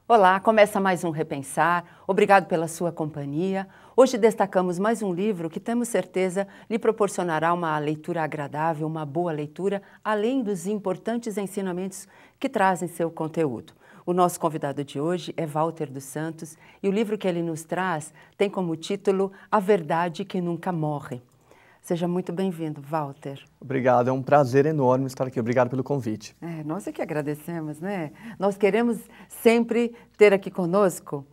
Olá, começa mais um Repensar. Obrigado pela sua companhia. Hoje destacamos mais um livro que temos certeza lhe proporcionará uma leitura agradável, uma boa leitura, além dos importantes ensinamentos que trazem seu conteúdo. O nosso convidado de hoje é Walter dos Santos e o livro que ele nos traz tem como título A Verdade que Nunca Morre. Seja muito bem-vindo, Walter. Obrigado, é um prazer enorme estar aqui. Obrigado pelo convite. Nós é que agradecemos, né? Nós queremos sempre ter aqui conosco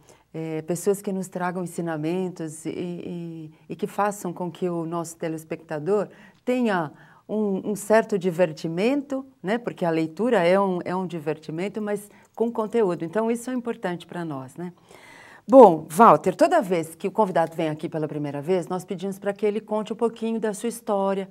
pessoas que nos tragam ensinamentos e que façam com que o nosso telespectador tenha um certo divertimento, né? Porque a leitura é um divertimento, mas com conteúdo. Então, isso é importante para nós, né? Bom, Walter, toda vez que o convidado vem aqui pela primeira vez, nós pedimos para que ele conte um pouquinho da sua história,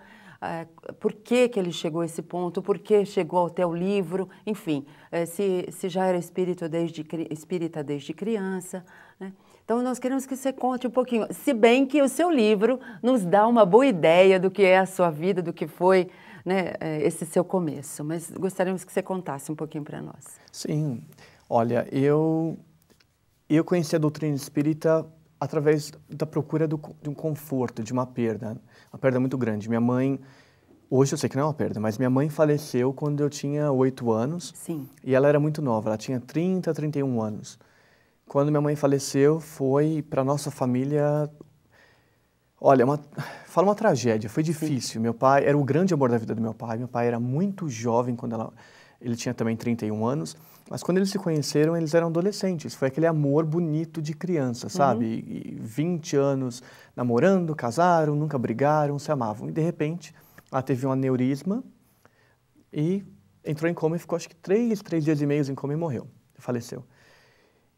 por que ele chegou a esse ponto, por que chegou até o livro, enfim, se já era espírita desde criança, né? Então, nós queremos que você conte um pouquinho, se bem que o seu livro nos dá uma boa ideia do que é a sua vida, do que foi, né, esse seu começo, mas gostaríamos que você contasse um pouquinho para nós. Sim, olha, eu conheci a doutrina espírita através da procura de um conforto, de uma perda muito grande. Minha mãe, hoje eu sei que não é uma perda, mas minha mãe faleceu quando eu tinha 8 anos. Sim. E ela era muito nova, ela tinha 30, 31 anos. Quando minha mãe faleceu, foi para nossa família, olha, fala uma tragédia, foi difícil. Sim. Meu pai era o grande amor da vida do meu pai era muito jovem quando ele tinha também 31 anos. Mas quando eles se conheceram, eles eram adolescentes. Foi aquele amor bonito de criança, sabe? E 20 anos namorando, casaram, nunca brigaram, se amavam. E, de repente, ela teve um aneurisma e entrou em coma e ficou, acho que 3 dias e meio em coma e morreu. Faleceu.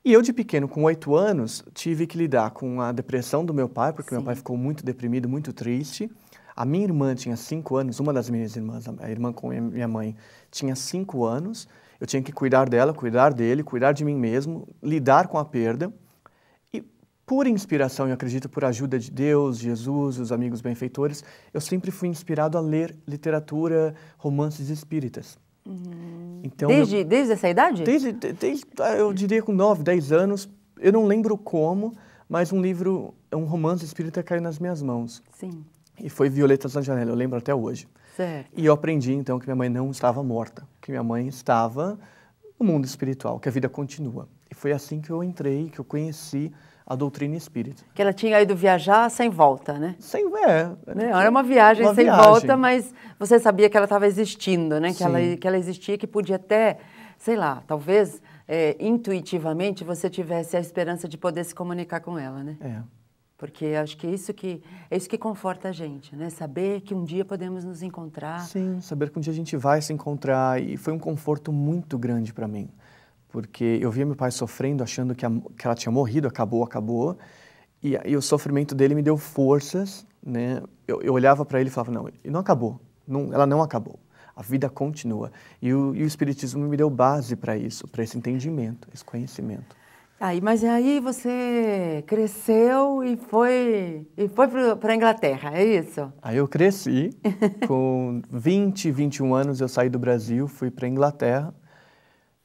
E eu, de pequeno, com 8 anos, tive que lidar com a depressão do meu pai, porque meu pai ficou muito deprimido, muito triste. A minha irmã tinha 5 anos, uma das minhas irmãs, a irmã com minha mãe, tinha 5 anos. Eu tinha que cuidar dela, cuidar dele, cuidar de mim mesmo, lidar com a perda. E por inspiração, eu acredito, por ajuda de Deus, Jesus, os amigos benfeitores, eu sempre fui inspirado a ler literatura, romances espíritas. Então, desde essa idade? Desde, eu diria com 9, 10 anos, eu não lembro como, mas um romance espírita caiu nas minhas mãos. Sim. E foi Violetas na Janela, eu lembro até hoje. Certo. E eu aprendi, então, que minha mãe não estava morta, que minha mãe estava no mundo espiritual, que a vida continua. E foi assim que eu entrei, que eu conheci a doutrina espírita. Que ela tinha ido viajar sem volta, né? Era uma viagem sem volta, mas você sabia que ela estava existindo, né? Que ela existia, que podia até, sei lá, talvez intuitivamente você tivesse a esperança de poder se comunicar com ela, né? Porque acho que é isso que conforta a gente, né? Saber que um dia podemos nos encontrar. Sim, saber que um dia a gente vai se encontrar. E foi um conforto muito grande para mim. Porque eu via meu pai sofrendo, achando que ela tinha morrido, acabou. E o sofrimento dele me deu forças, né? Eu olhava para ele e falava, não acabou. Ela não acabou. A vida continua. E o Espiritismo me deu base para isso, para esse entendimento, esse conhecimento. Mas aí você cresceu e foi para a Inglaterra, é isso? Aí eu cresci, com 20, 21 anos eu saí do Brasil, fui para a Inglaterra.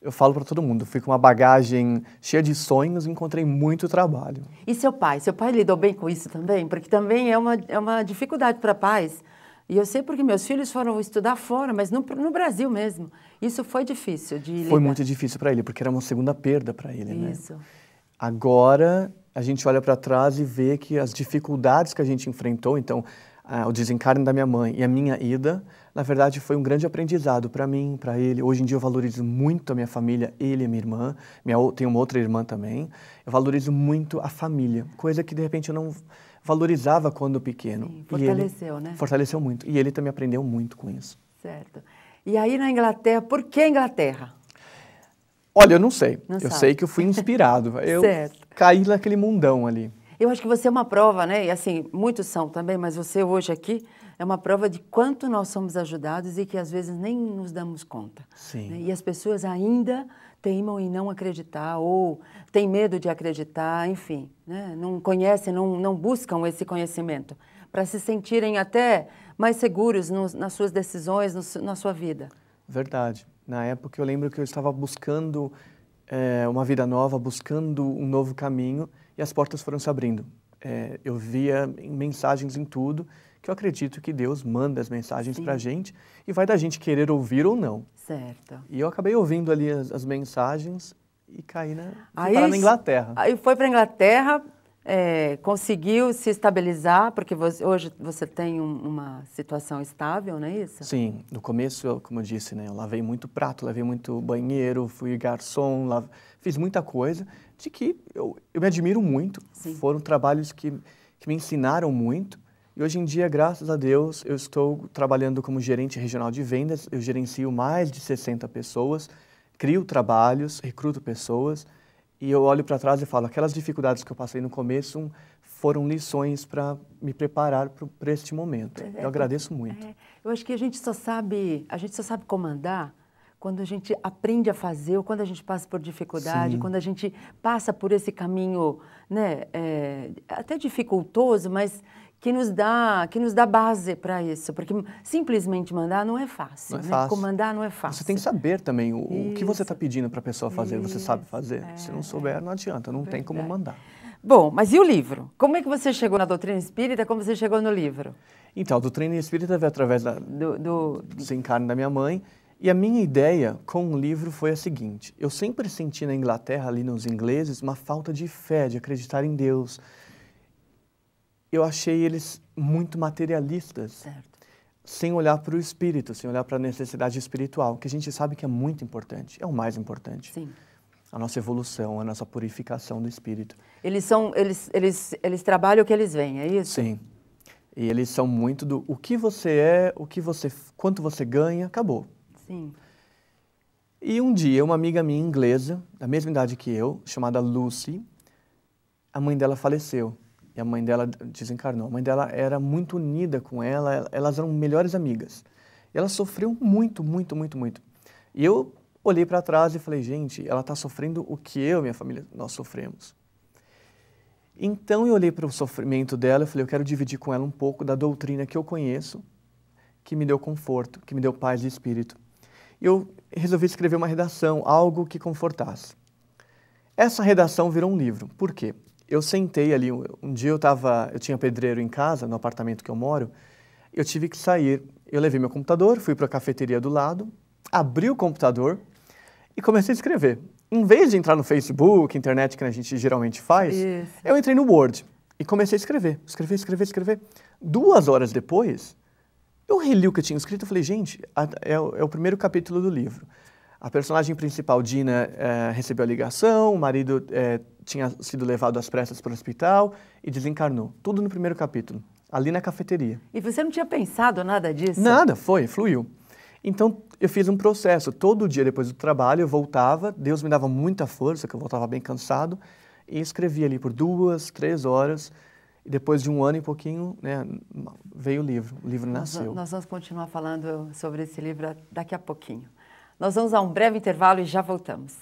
Eu falo para todo mundo, fui com uma bagagem cheia de sonhos e encontrei muito trabalho. E seu pai lidou bem com isso também? Porque também é uma dificuldade para pais. E eu sei porque meus filhos foram estudar fora, mas no Brasil mesmo. Isso foi difícil de lidar. Foi muito difícil para ele, porque era uma segunda perda para ele, né? Isso. Agora, a gente olha para trás e vê que as dificuldades que a gente enfrentou, então, o desencarne da minha mãe e a minha ida, na verdade, foi um grande aprendizado para mim, para ele. Hoje em dia eu valorizo muito a minha família, ele e a minha irmã. Tenho uma outra irmã também. Eu valorizo muito a família, coisa que, de repente, eu não valorizava quando pequeno. Sim, fortaleceu, né? Fortaleceu muito. E ele também aprendeu muito com isso. Certo. E aí na Inglaterra, por que Inglaterra? Olha, eu não sei. Eu sei que eu fui inspirado. Eu caí naquele mundão ali. Eu acho que você é uma prova, né? E assim, muitos são também, mas você hoje aqui é uma prova de quanto nós somos ajudados e que às vezes nem nos damos conta. Sim. Né? E as pessoas ainda teimam em não acreditar ou têm medo de acreditar, enfim, né? Não conhecem, não buscam esse conhecimento para se sentirem até mais seguros nas suas decisões, na sua vida. Verdade. Na época eu lembro que eu estava buscando uma vida nova, buscando um novo caminho, e as portas foram se abrindo. Eu via mensagens em tudo, que eu acredito que Deus manda as mensagens para a gente, e vai da gente querer ouvir ou não. Certo. E eu acabei ouvindo ali as mensagens e caí parar na Inglaterra. Aí foi para a Inglaterra, conseguiu se estabilizar, porque hoje você tem uma situação estável, não é isso? Sim, no começo, como eu disse, né, eu lavei muito prato, lavei muito banheiro, fui garçom, fiz muita coisa, de que eu me admiro muito. Sim. Foram trabalhos que me ensinaram muito. E hoje em dia, graças a Deus, eu estou trabalhando como gerente regional de vendas, eu gerencio mais de 60 pessoas, crio trabalhos, recruto pessoas, e eu olho para trás e falo, aquelas dificuldades que eu passei no começo foram lições para me preparar para este momento. Eu agradeço muito. Eu acho que a gente só sabe comandar quando a gente aprende a fazer, ou quando a gente passa por dificuldade, Sim. quando a gente passa por esse caminho, né, até dificultoso, mas que nos dá base para isso, porque simplesmente mandar não é fácil, Não é né? fácil. Comandar não é fácil. Você tem que saber também o que você está Isso. pedindo para a pessoa fazer, você sabe fazer. Isso. Se não souber, não adianta, não tem como mandar. Bom, mas e o livro? Como é que você chegou na doutrina espírita? Como você chegou no livro? Então, a doutrina espírita veio através do desencarne da minha mãe. E a minha ideia com o livro foi a seguinte: eu sempre senti na Inglaterra, ali nos ingleses, uma falta de fé, de acreditar em Deus. Eu achei eles muito materialistas, Certo. sem olhar para o espírito, sem olhar para a necessidade espiritual, que a gente sabe que é muito importante, é o mais importante. Sim. A nossa evolução, a nossa purificação do espírito. Eles trabalham o que eles veem, é isso? Sim. E eles são muito do o que você é, quanto você ganha, acabou. Sim. E um dia, uma amiga minha inglesa, da mesma idade que eu, chamada Lucy, a mãe dela faleceu. E a mãe dela desencarnou. A mãe dela era muito unida com ela, elas eram melhores amigas. E ela sofreu muito, muito, muito, muito. E eu olhei para trás e falei, gente, ela está sofrendo o que eu e minha família, nós sofremos. Então eu olhei para o sofrimento dela e falei, eu quero dividir com ela um pouco da doutrina que eu conheço, que me deu conforto, que me deu paz de espírito. E eu resolvi escrever uma redação, algo que confortasse. Essa redação virou um livro. Por quê? Eu sentei ali, um dia eu tinha pedreiro em casa, no apartamento que eu moro, eu tive que sair. Eu levei meu computador, fui para a cafeteria do lado, abri o computador e comecei a escrever. Em vez de entrar no Facebook, internet, que a gente geralmente faz, eu entrei no Word e comecei a escrever. Escrever. 2 horas depois, eu reli o que eu tinha escrito e falei, gente, é o primeiro capítulo do livro. A personagem principal, Dina, recebeu a ligação, o marido tinha sido levado às pressas para o hospital e desencarnou. Tudo no primeiro capítulo, ali na cafeteria. E você não tinha pensado nada disso? Nada, fluiu. Então, eu fiz um processo. Todo dia depois do trabalho, eu voltava, Deus me dava muita força, que eu voltava bem cansado, e escrevia ali por 2, 3 horas. E depois de 1 ano e pouquinho, né, veio o livro nasceu. Nós vamos continuar falando sobre esse livro daqui a pouquinho. Nós vamos a um breve intervalo e já voltamos.